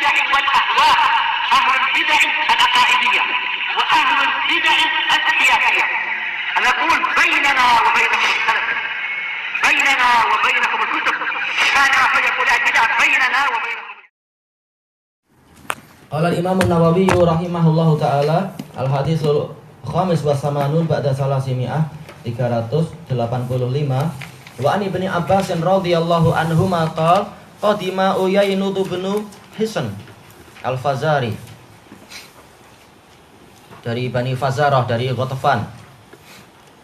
البدع والأهواء، أهل البدع العقائدية وأهل البدع السياسية. نقول بيننا وبينكم السلف، بيننا وبينكم الكتب، كان فيقول البدع بيننا وبينكم. Qala al-Imam an-Nawawi rahimahullahu taala al-haditsul khamis wa samanun ba'da salasimi'ah 385 wa an ibni Abbas radhiyallahu anhuma qala qadima Uyainah bin Hisn al-Fazari dari Bani Fazarah dari Ghatafan,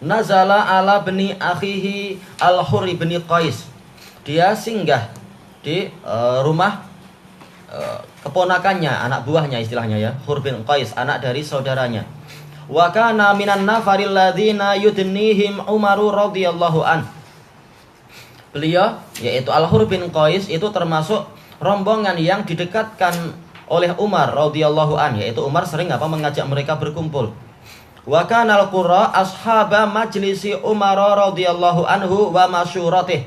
nazala ala bani akhihi al-Hurr bin Qais, dia singgah di rumah keponakannya, anak buahnya istilahnya ya, Hurr bin Qais, anak dari saudaranya. Wa kana minan nafaril ladzina yudnihim Umar radhiyallahu an. Beliau yaitu Al-Hurr bin Qais itu termasuk rombongan yang didekatkan oleh Umar radhiyallahu an, yaitu Umar sering mengajak mereka berkumpul. Wa kana al-qurra ashaba majlisi Umar radhiyallahu anhu wa masyuratih.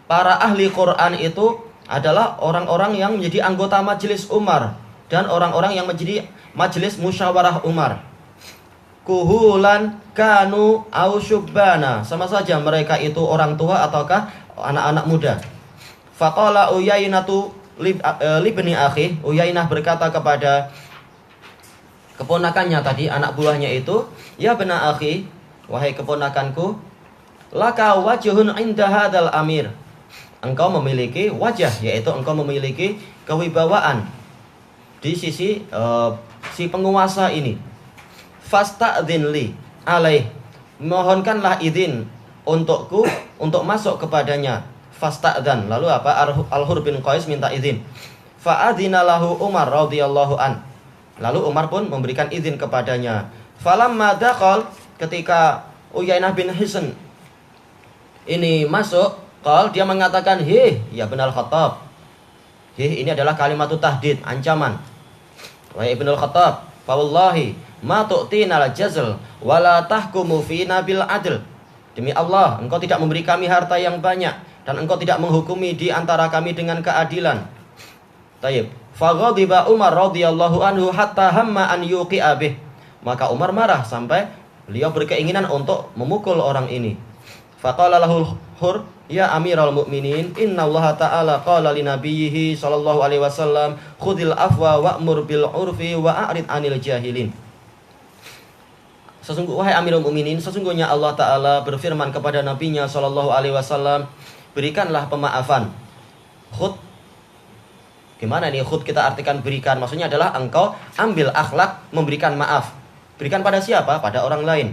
Para ahli Quran itu adalah orang-orang yang menjadi anggota majelis Umar dan orang-orang yang menjadi majelis musyawarah Umar. Kuhulan kanu au syubbana, sama saja mereka itu orang tua ataukah anak-anak muda. Faqala Uyainatu libni akhi, Uyainah berkata kepada keponakannya tadi, anak buahnya itu, ya bena akhi, wahai keponakanku, laka wajhun inda hadzal amir, engkau memiliki wajah, yaitu engkau memiliki kewibawaan di sisi si penguasa ini. Fasta'dzin li alaih, mohonkanlah izin untukku untuk masuk kepadanya. Fasta'dzan, lalu Al-Hurr bin Qais minta izin. Fa'adzina lahu Umar radhiyallahu an, lalu Umar pun memberikan izin kepadanya. Falamma daqal, ketika Uyainah bin Hisn ini masuk, dia mengatakan, ya Ibn al-Khattab. Ini adalah kalimatut tahdid, ancaman. Wahai Ibn al-Khattab, fa wallahi ma tu'tina al-jazl wa la tahkumu fina bil adl. Demi Allah, engkau tidak memberi kami harta yang banyak dan engkau tidak menghukumi di antara kami dengan keadilan. Tayyib. Fa ghadiba Umar radhiyallahu anhu hatta hamma an yuqi'a bih. Maka Umar marah sampai beliau berkeinginan untuk memukul orang ini. Faqala lahu Hurr, ya Amiral Mukminin, inna Allah Ta'ala qala li nabiyhi sallallahu alaihi wasallam, khudil afwa wa'mur bil urfi wa a'rid 'anil jahilin. Wahai Amirul Mukminin, sesungguhnya Allah Ta'ala berfirman kepada nabinya sallallahu alaihi wasallam, berikanlah pemaafan. Khud, gimana nih khud kita artikan berikan? Maksudnya adalah engkau ambil akhlak memberikan maaf. Berikan pada siapa? Pada orang lain.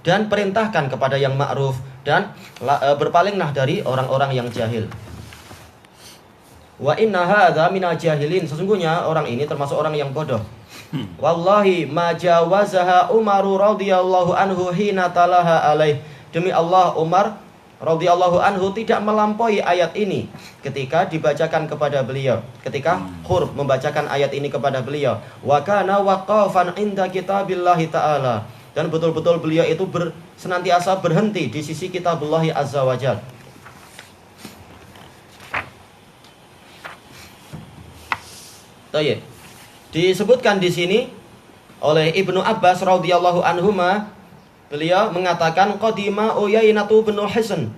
Dan perintahkan kepada yang ma'ruf dan berpalinglah dari orang-orang yang jahil. Wa inna hadza minal jahilin, sesungguhnya orang ini termasuk orang yang bodoh. Wallahi ma jawazaha Umar radhiyallahu anhu hina talaha alaih. Demi Allah, Umar radhiyallahu anhu tidak melampaui ayat ini ketika dibacakan kepada beliau, ketika Hurr membacakan ayat ini kepada beliau. Wa kana waqafan inda kitabillahi ta'ala, dan betul-betul beliau itu senantiasa berhenti di sisi kitabullah azza wa jalla. Tayyib. Disebutkan di sini oleh Ibnu Abbas radhiyallahu anhuma, beliau mengatakan qadima Uyainah bin Hisn,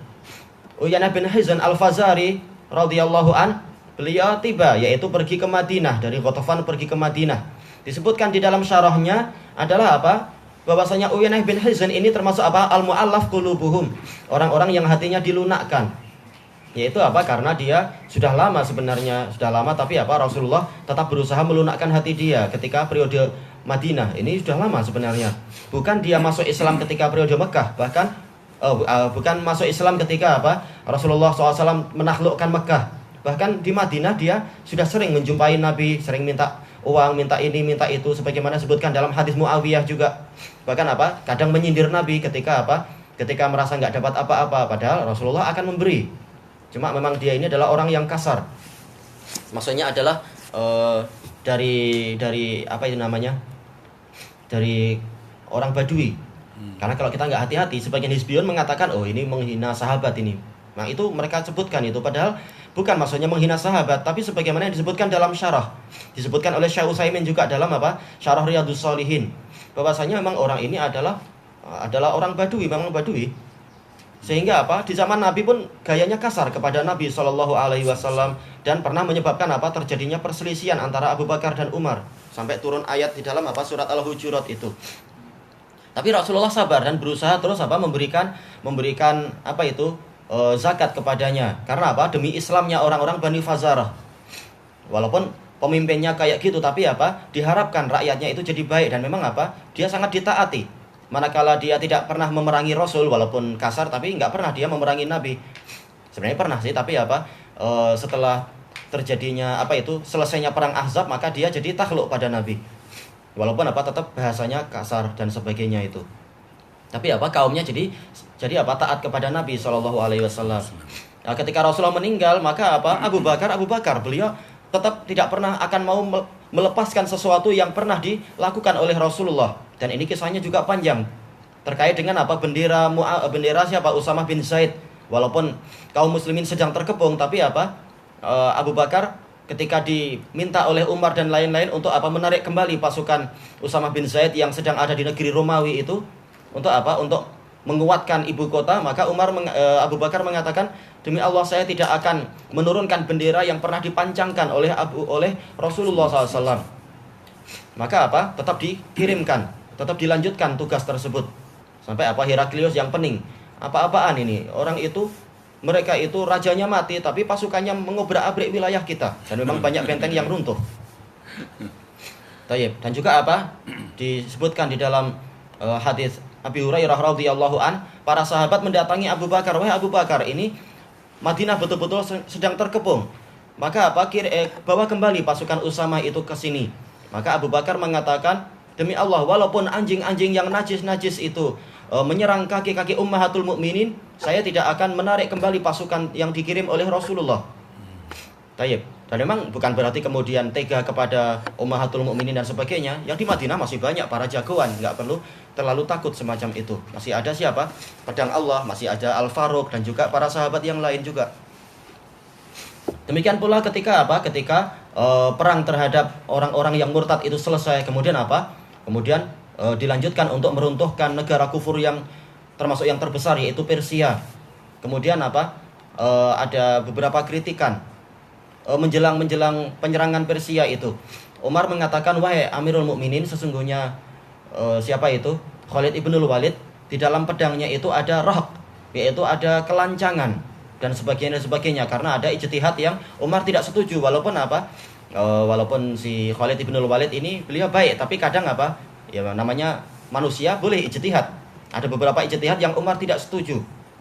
Uyainah bin Hisn al-Fazari radhiyallahu an, beliau tiba, yaitu pergi ke Madinah, dari Ghatafan pergi ke Madinah. Disebutkan di dalam syarahnya adalah bahwasanya Uyainah bin Hisn ini termasuk al-mu'allaf qulubuhum, orang-orang yang hatinya dilunakkan. Yaitu karena dia sudah lama sebenarnya, tapi Rasulullah tetap berusaha melunakkan hati dia ketika periode Madinah. Ini sudah lama sebenarnya. Bukan dia masuk Islam ketika periode Mekah, bahkan bukan masuk Islam ketika Rasulullah SAW menaklukkan Mekah. Bahkan di Madinah dia sudah sering menjumpai Nabi, sering minta uang, minta ini, minta itu, sebagaimana disebutkan dalam hadis Muawiyah juga. Bahkan kadang menyindir Nabi ketika ketika merasa nggak dapat apa-apa, padahal Rasulullah akan memberi. Cuma memang dia ini adalah orang yang kasar. Maksudnya adalah dari dari orang Badui. Karena kalau kita nggak hati-hati, sebagian Hizbiyun mengatakan, oh ini menghina sahabat ini. Nah, itu mereka sebutkan itu, padahal bukan maksudnya menghina sahabat, tapi sebagaimana yang disebutkan dalam syarah. Disebutkan oleh Syekh Utsaimin juga dalam apa? Syarah Riyadhus Shalihin. Bahwasanya memang orang ini adalah orang Badui, memang Badui. Sehingga apa? Di zaman Nabi pun gayanya kasar kepada Nabi Shallallahu Alaihi Wasallam dan pernah menyebabkan apa? Terjadinya perselisihan antara Abu Bakar dan Umar sampai turun ayat di dalam apa? Surat Al-Hujurat itu. Tapi Rasulullah sabar dan berusaha terus apa? Memberikan apa itu? Zakat kepadanya. Karena apa? Demi Islamnya orang-orang Bani Fazarah. Walaupun pemimpinnya kayak gitu, tapi apa? Diharapkan rakyatnya itu jadi baik dan memang apa? Dia sangat ditaati. Manakala dia tidak pernah memerangi Rasul, walaupun kasar, tapi nggak pernah dia memerangi Nabi. Sebenarnya pernah sih, tapi apa? Setelah terjadinya apa itu? Selesainya perang Ahzab, maka dia jadi takhluk pada Nabi. Walaupun apa? Tetap bahasanya kasar dan sebagainya itu. Tapi apa? Kaumnya jadi apa? Taat kepada Nabi Shallallahu Alaihi Wasallam. Nah, ketika Rasulullah meninggal, maka apa? Abu Bakar, beliau tetap tidak pernah akan mau melepaskan sesuatu yang pernah dilakukan oleh Rasulullah. Dan ini kisahnya juga panjang. Terkait dengan apa? Bendera siapa? Usamah bin Zaid. Walaupun kaum muslimin sedang terkepung, tapi apa? Abu Bakar ketika diminta oleh Umar dan lain-lain untuk apa? Menarik kembali pasukan Usamah bin Zaid yang sedang ada di negeri Romawi itu. Untuk apa? Untuk menguatkan ibu kota. Maka Abu Bakar mengatakan, demi Allah saya tidak akan menurunkan bendera yang pernah dipancangkan oleh Rasulullah SAW. Maka apa? Tetap dikirimkan, tetap dilanjutkan tugas tersebut. Sampai apa? Heraklius yang pening. Apa-apaan ini? Mereka itu rajanya mati, tapi pasukannya mengobrak-abrik wilayah kita. Dan memang banyak benteng yang runtuh. Tayyib. Dan juga apa? Disebutkan di dalam hadis Abi Hurairah radhiyallahu an, para sahabat mendatangi Abu Bakar. Wahai Abu Bakar, ini Madinah betul-betul sedang terkepung. Maka apa? Bawa kembali pasukan Usamah itu ke sini. Maka Abu Bakar mengatakan, demi Allah, walaupun anjing-anjing yang najis-najis itu menyerang kaki-kaki ummahatul mukminin, saya tidak akan menarik kembali pasukan yang dikirim oleh Rasulullah. Tayyib. Dan memang bukan berarti kemudian tega kepada ummahatul mukminin dan sebagainya. Yang di Madinah masih banyak para jagoan, nggak perlu terlalu takut semacam itu. Masih ada siapa? Pedang Allah, masih ada Al-Faruq dan juga para sahabat yang lain juga. Demikian pula ketika apa? Ketika perang terhadap orang-orang yang murtad itu selesai, kemudian apa? Kemudian dilanjutkan untuk meruntuhkan negara kufur yang termasuk yang terbesar, yaitu Persia. Kemudian apa? Ada beberapa kritikan menjelang penyerangan Persia itu. Umar mengatakan, wahai Amirul Mukminin, sesungguhnya siapa itu? Khalid ibnul Walid, di dalam pedangnya itu ada rahq, yaitu ada kelancangan dan sebagainya, karena ada ijtihad yang Umar tidak setuju. Walaupun apa? Walaupun si Khalid ibnul Walid ini beliau baik, tapi kadang apa? Ya namanya manusia boleh ijtihad. Ada beberapa ijtihad yang Umar tidak setuju.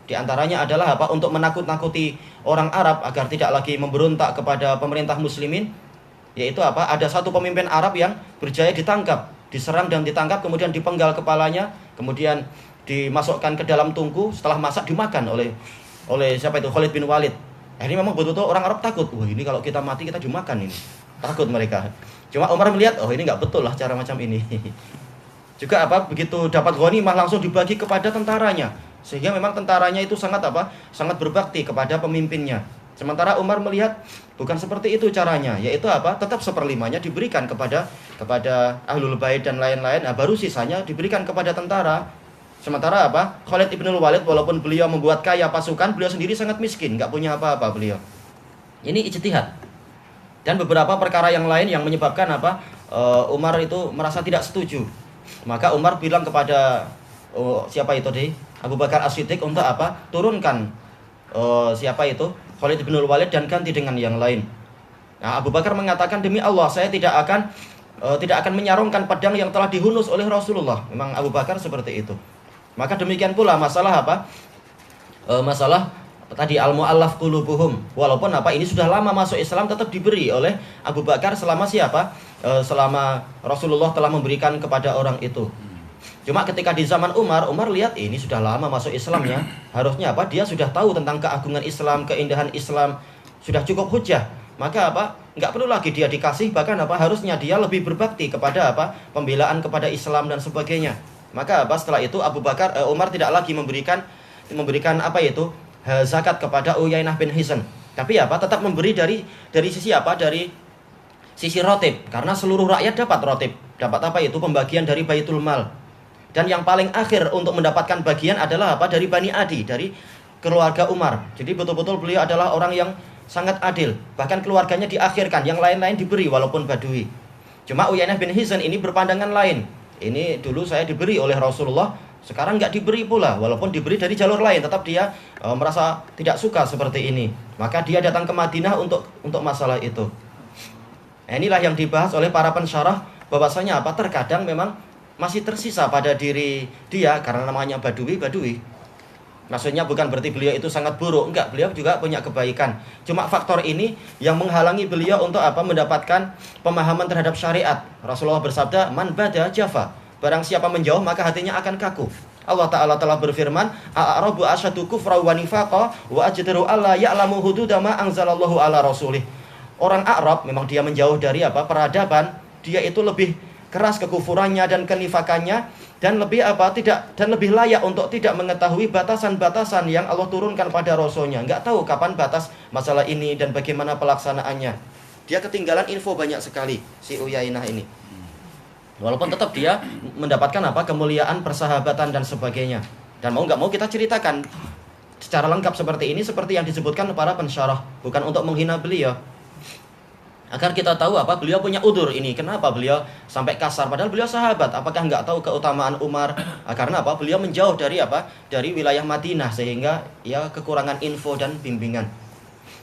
Di antaranya adalah apa? Untuk menakut-nakuti orang Arab agar tidak lagi memberontak kepada pemerintah muslimin. Yaitu apa? Ada satu pemimpin Arab yang berjaya ditangkap, diserang dan ditangkap, kemudian dipenggal kepalanya, kemudian dimasukkan ke dalam tungku, setelah masak dimakan oleh siapa itu? Khalid bin Walid. Ini memang betul-betul orang Arab takut. Wah, ini kalau kita mati kita dimakan ini. Takut mereka. Cuma Umar melihat, oh ini nggak betul lah cara macam ini. Juga apa? Begitu dapat ghanimah langsung dibagi kepada tentaranya. Sehingga memang tentaranya itu sangat apa? Sangat berbakti kepada pemimpinnya. Sementara Umar melihat bukan seperti itu caranya, yaitu apa? Tetap seperlimanya diberikan kepada Ahlul Bait dan lain-lain. Nah, baru sisanya diberikan kepada tentara. Sementara apa? Khalid ibnul Walid walaupun beliau membuat kaya pasukan, beliau sendiri sangat miskin, nggak punya apa-apa beliau. Ini ijtihad. Dan beberapa perkara yang lain yang menyebabkan apa? Umar itu merasa tidak setuju. Maka Umar bilang kepada siapa itu deh? Abu Bakar As-Siddiq untuk apa? Turunkan siapa itu? Khalid bin Walid dan ganti dengan yang lain. Nah, Abu Bakar mengatakan, demi Allah saya tidak akan menyarungkan pedang yang telah dihunus oleh Rasulullah. Memang Abu Bakar seperti itu. Maka demikian pula masalah apa? Masalah tadi al-mu'allaf qulubuhum. Walaupun apa ini sudah lama masuk Islam, tetap diberi oleh Abu Bakar selama siapa? Selama Rasulullah telah memberikan kepada orang itu. Cuma ketika di zaman Umar lihat ini sudah lama masuk Islamnya, harusnya apa? Dia sudah tahu tentang keagungan Islam, keindahan Islam, sudah cukup hujah. Maka apa? Enggak perlu lagi dia dikasih, bahkan apa? Harusnya dia lebih berbakti kepada apa? Pembelaan kepada Islam dan sebagainya. Maka apa? Setelah itu Umar tidak lagi memberikan apa itu? zakat kepada Uyainah bin Hisn. Tapi apa? Tetap memberi dari sisi apa? Dari sisi rotib. Karena seluruh rakyat dapat rotib. Dapat apa itu? Pembagian dari Baitul Mal. Dan yang paling akhir untuk mendapatkan bagian adalah apa? Dari Bani Adi, dari keluarga Umar. Jadi betul-betul beliau adalah orang yang sangat adil. Bahkan keluarganya diakhirkan, yang lain-lain diberi walaupun badui. Cuma Uyainah bin Hisn ini berpandangan lain. Ini dulu saya diberi oleh Rasulullah, sekarang nggak diberi pula. Walaupun diberi dari jalur lain, tetap dia merasa tidak suka seperti ini. Maka dia datang ke Madinah untuk masalah itu. Nah, inilah yang dibahas oleh para pensyarah, bahwasanya apa? Terkadang memang masih tersisa pada diri dia karena namanya badui. Maksudnya bukan berarti beliau itu sangat buruk, enggak, beliau juga punya kebaikan. Cuma faktor ini yang menghalangi beliau untuk apa? Mendapatkan pemahaman terhadap syariat. Rasulullah bersabda, "Man bada jafa." Barang siapa menjauh maka hatinya akan kaku. Allah Ta'ala telah berfirman, "A'rabu asyadu kufra wa nifaqa wa ajdaru alla ya'lamu hududa ma anzalallahu ala rasulih." Orang Arab memang dia menjauh dari apa? Peradaban, dia itu lebih keras kekufurannya dan kenifakannya, dan lebih apa? Dan lebih layak untuk tidak mengetahui batasan-batasan yang Allah turunkan pada Rasulnya. Nggak tahu kapan batas masalah ini dan bagaimana pelaksanaannya. Dia ketinggalan info banyak sekali si Uyainah ini. Walaupun tetap dia mendapatkan apa? Kemuliaan, persahabatan dan sebagainya. Dan mau nggak mau kita ceritakan secara lengkap seperti ini, seperti yang disebutkan para pensyarah, bukan untuk menghina beliau. Agar kita tahu apa beliau punya udur ini. Kenapa beliau sampai kasar? Padahal beliau sahabat. Apakah nggak tahu keutamaan Umar? Karena apa? Beliau menjauh dari apa? Dari wilayah Madinah, sehingga ya kekurangan info dan bimbingan.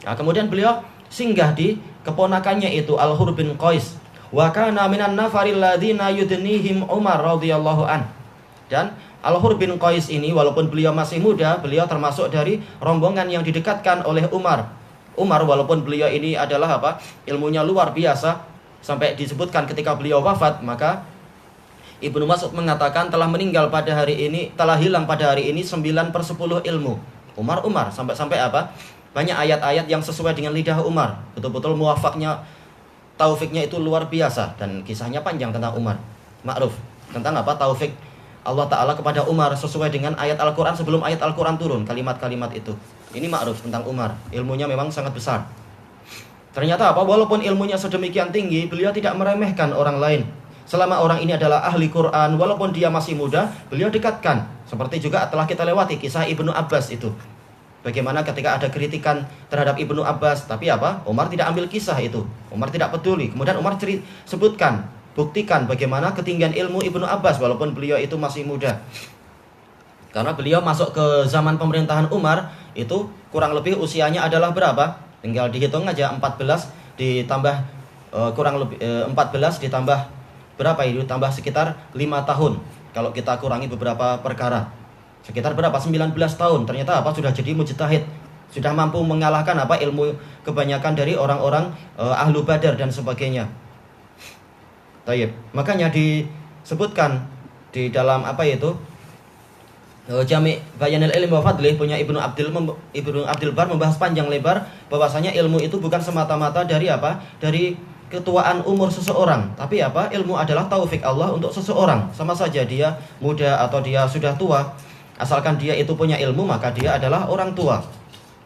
Nah, kemudian beliau singgah di keponakannya itu Al-Hur bin Qais. Wa kana minan nafaril ladzina yudnihim Umar radhiyallahu an. Dan Al-Hur bin Qais ini walaupun beliau masih muda, beliau termasuk dari rombongan yang didekatkan oleh Umar. Walaupun beliau ini adalah apa? Ilmunya luar biasa, sampai disebutkan ketika beliau wafat, maka Ibnu Mas'ud mengatakan telah meninggal pada hari ini, telah hilang pada hari ini 9/10 ilmu. Umar sampai apa? Banyak ayat-ayat yang sesuai dengan lidah Umar. Betul-betul muwafaqnya, taufiknya itu luar biasa, dan kisahnya panjang tentang Umar. Ma'ruf tentang apa? Taufik Allah Ta'ala kepada Umar sesuai dengan ayat Al-Quran sebelum ayat Al-Quran turun, kalimat-kalimat itu. Ini ma'ruf tentang Umar. Ilmunya memang sangat besar. Ternyata apa? Walaupun ilmunya sedemikian tinggi, beliau tidak meremehkan orang lain. Selama orang ini adalah ahli Quran, walaupun dia masih muda, beliau dekatkan. Seperti juga telah kita lewati kisah Ibnu Abbas itu. Bagaimana ketika ada kritikan terhadap Ibnu Abbas, tapi apa? Umar tidak ambil kisah itu. Umar tidak peduli. Kemudian Umar sebutkan, buktikan bagaimana ketinggian ilmu Ibnu Abbas walaupun beliau itu masih muda. Karena beliau masuk ke zaman pemerintahan Umar itu kurang lebih usianya adalah berapa? Tinggal dihitung aja, 14 ditambah kurang lebih 14 ditambah berapa itu? Tambah sekitar 5 tahun. Kalau kita kurangi beberapa perkara. Sekitar berapa? 19 tahun. Ternyata apa? Sudah jadi mujtahid. Sudah mampu mengalahkan apa? Ilmu kebanyakan dari orang-orang ahlu Badar dan sebagainya. Tayyib. Makanya disebutkan di dalam apa itu? Jami' Bayanil Ilmi wa Fadlih punya Ibnu Abdul Bar membahas panjang lebar bahwasanya ilmu itu bukan semata-mata dari apa? Dari ketuaan umur seseorang, tapi apa? Ilmu adalah taufik Allah untuk seseorang. Sama saja dia muda atau dia sudah tua, asalkan dia itu punya ilmu maka dia adalah orang tua.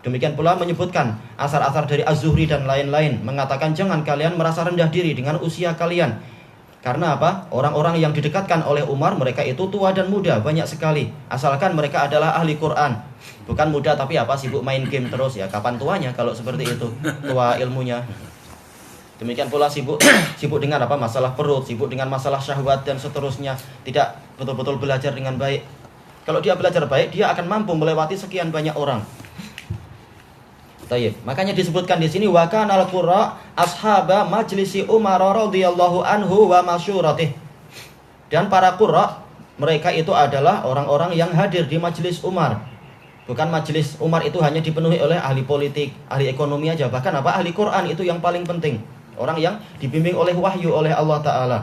Demikian pula menyebutkan asar-asar dari Az-Zuhri dan lain-lain mengatakan jangan kalian merasa rendah diri dengan usia kalian. Karena apa? Orang-orang yang didekatkan oleh Umar mereka itu tua dan muda banyak sekali. Asalkan mereka adalah ahli Quran. Bukan muda tapi apa? Sibuk main game terus ya. Kapan tuanya kalau seperti itu? Tua ilmunya. Demikian pula sibuk dengan apa? Masalah perut, sibuk dengan masalah syahwat dan seterusnya. Tidak betul-betul belajar dengan baik. Kalau dia belajar baik, dia akan mampu melewati sekian banyak orang. Tayyib. Makanya disebutkan di sini wa kana al-qurra ashaba majlisi Umar radhiyallahu anhu wa masyuratih. Dan para qurra mereka itu adalah orang-orang yang hadir di majelis Umar. Bukan majelis Umar itu hanya dipenuhi oleh ahli politik, ahli ekonomi aja, bahkan apa? Ahli Quran itu yang paling penting. Orang yang dibimbing oleh wahyu oleh Allah Ta'ala.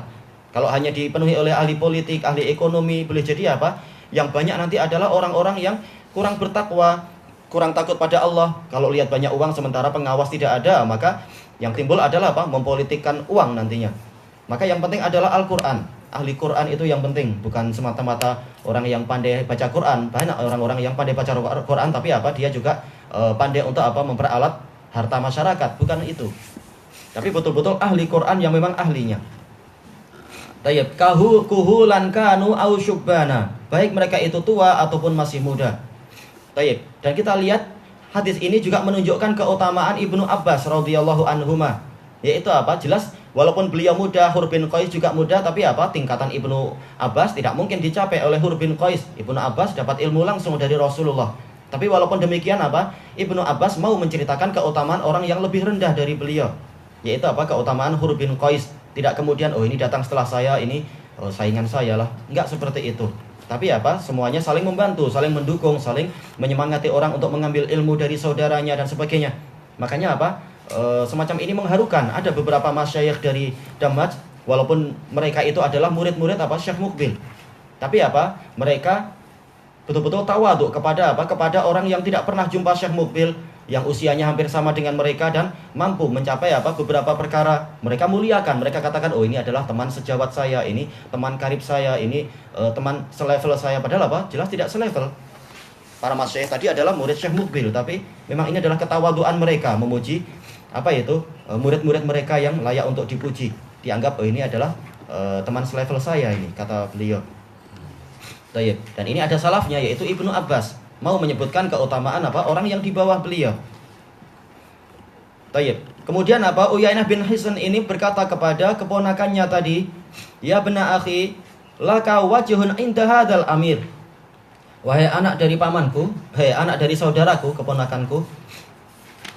Kalau hanya dipenuhi oleh ahli politik, ahli ekonomi, boleh jadi apa? Yang banyak nanti adalah orang-orang yang kurang bertakwa, kurang takut pada Allah. Kalau lihat banyak uang sementara pengawas tidak ada, maka yang timbul adalah apa? Mempolitikkan uang nantinya. Maka yang penting adalah Al-Quran. ahli Quran itu yang penting, bukan semata-mata orang yang pandai baca Quran. Banyak orang-orang yang pandai baca Quran tapi apa? Dia juga pandai untuk apa? Memperalat harta masyarakat, bukan itu. Tapi betul-betul ahli Quran yang memang ahlinya. Tayyib, kuhulan kanu au syubbana. Baik mereka itu tua ataupun masih muda. Tayyib. Dan kita lihat hadis ini juga menunjukkan keutamaan Ibnu Abbas radhiyallahu anhuma. Yaitu apa? Jelas walaupun beliau muda, Hur bin Qais juga muda, tapi apa? Tingkatan Ibnu Abbas tidak mungkin dicapai oleh Hur bin Qais. Ibnu Abbas dapat ilmu langsung dari Rasulullah. Tapi walaupun demikian apa? Ibnu Abbas mau menceritakan keutamaan orang yang lebih rendah dari beliau. Yaitu apa? Keutamaan Hur bin Qais. Tidak kemudian, oh ini datang setelah saya, ini saingan saya lah. Enggak seperti itu. Tapi apa? Semuanya saling membantu, saling mendukung, saling menyemangati orang untuk mengambil ilmu dari saudaranya dan sebagainya. Makanya apa? Semacam ini mengharukan. Ada beberapa masyayikh dari Damaj, walaupun mereka itu adalah murid-murid apa? Syekh Mukbil. Tapi apa? Mereka betul-betul tawadhu kepada apa? Kepada orang yang tidak pernah jumpa Syekh Mukbil, yang usianya hampir sama dengan mereka dan mampu mencapai apa? Beberapa perkara. Mereka muliakan, mereka katakan, oh ini adalah teman sejawat saya, ini teman karib saya, ini teman selevel saya. Padahal apa? Jelas tidak selevel. Para masyayikh tadi adalah murid Syekh Mukbil, tapi memang ini adalah ketawaduan mereka memuji apa itu? Murid-murid mereka yang layak untuk dipuji. Dianggap, oh ini adalah teman selevel saya ini, kata beliau. Dan ini ada salafnya, yaitu Ibnu Abbas, mau menyebutkan keutamaan apa? Orang yang di bawah beliau. Kemudian apa? Uyainah bin Hisn ini berkata kepada keponakannya tadi, ya bena akhi, laka wajhun inda hadzal amir. Wahai anak dari pamanku, hei anak dari saudaraku, keponakanku,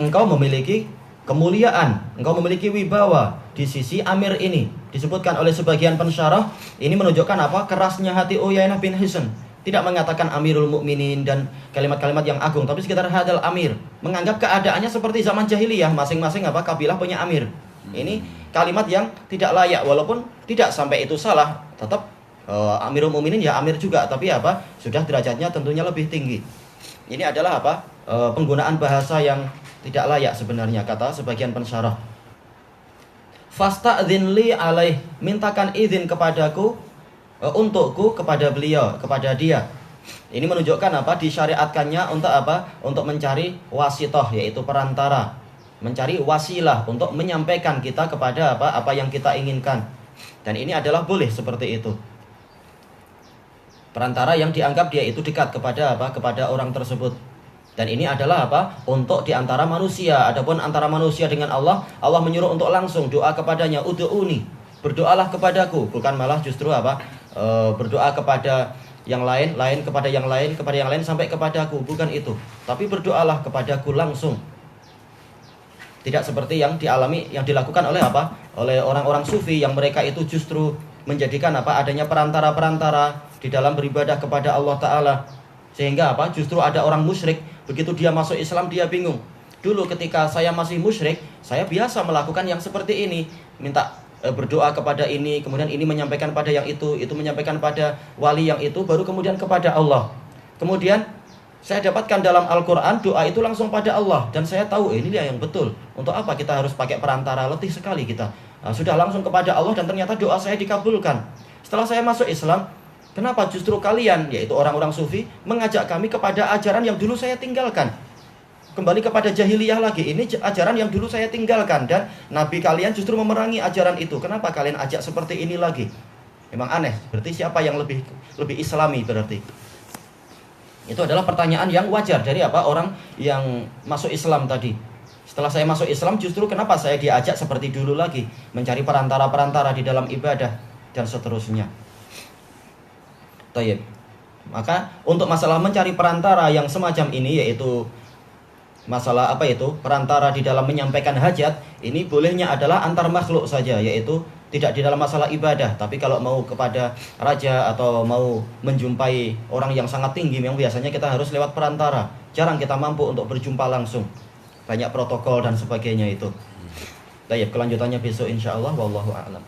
engkau memiliki kemuliaan, engkau memiliki wibawa di sisi amir ini. Disebutkan oleh sebagian pensyarah, ini menunjukkan apa? Kerasnya hati Uyainah bin Hisn. Tidak mengatakan Amirul Mukminin dan kalimat-kalimat yang agung, tapi sekitar hadal amir. Menganggap keadaannya seperti zaman jahiliyah, masing-masing apa? Kabilah punya amir. Ini kalimat yang tidak layak, walaupun tidak sampai itu salah, tetap Amirul Mukminin ya amir juga, tapi apa? Sudah derajatnya tentunya lebih tinggi. Ini adalah apa? Penggunaan bahasa yang tidak layak sebenarnya, kata sebagian pensyarah. Fasta'dzin li alaih, mintakan izin kepadaku, untukku kepada beliau, kepada dia. Ini menunjukkan apa? Disyariatkannya untuk apa? Untuk mencari wasitoh, yaitu perantara, mencari wasilah untuk menyampaikan kita kepada apa? Apa yang kita inginkan. Dan ini adalah boleh seperti itu. Perantara yang dianggap dia itu dekat kepada apa? Kepada orang tersebut. Dan ini adalah apa? Untuk diantara manusia. Adapun antara manusia dengan Allah, Allah menyuruh untuk langsung doa kepadanya, ud'uni, berdoalah kepadaku, bukan malah justru apa? Berdoa kepada yang lain, kepada yang lain, kepada yang lain sampai kepadaku, bukan itu. Tapi berdoalah kepadaku langsung. Tidak seperti yang dialami, yang dilakukan oleh apa? Oleh orang-orang sufi yang mereka itu justru menjadikan apa? Adanya perantara-perantara di dalam beribadah kepada Allah Ta'ala. Sehingga apa? Justru ada orang musyrik, begitu dia masuk Islam dia bingung. Dulu ketika saya masih musyrik, saya biasa melakukan yang seperti ini, minta berdoa kepada ini, kemudian ini menyampaikan pada yang itu menyampaikan pada wali yang itu, baru kemudian kepada Allah. Kemudian saya dapatkan dalam Al-Quran doa itu langsung pada Allah, dan saya tahu ini dia yang betul. Untuk apa kita harus pakai perantara? Letih sekali kita. Sudah langsung kepada Allah dan ternyata doa saya dikabulkan. Setelah saya masuk Islam, kenapa justru kalian, yaitu orang-orang sufi, mengajak kami kepada ajaran yang dulu saya tinggalkan? Kembali kepada jahiliyah lagi. Ini ajaran yang dulu saya tinggalkan, dan Nabi kalian justru memerangi ajaran itu. Kenapa kalian ajak seperti ini lagi? Memang aneh. Berarti siapa yang lebih islami berarti? Itu adalah pertanyaan yang wajar dari apa? Orang yang masuk Islam tadi. Setelah saya masuk Islam, justru kenapa saya diajak seperti dulu lagi? Mencari perantara-perantara di dalam ibadah dan seterusnya. Tayyib. Maka untuk masalah mencari perantara yang semacam ini, yaitu masalah apa itu? Perantara di dalam menyampaikan hajat, ini bolehnya adalah antar makhluk saja, yaitu tidak di dalam masalah ibadah. Tapi kalau mau kepada raja atau mau menjumpai orang yang sangat tinggi, yang biasanya kita harus lewat perantara. Jarang kita mampu untuk berjumpa langsung. Banyak protokol dan sebagainya itu. Baik, kelanjutannya besok insyaallah. Wallahu a'lam.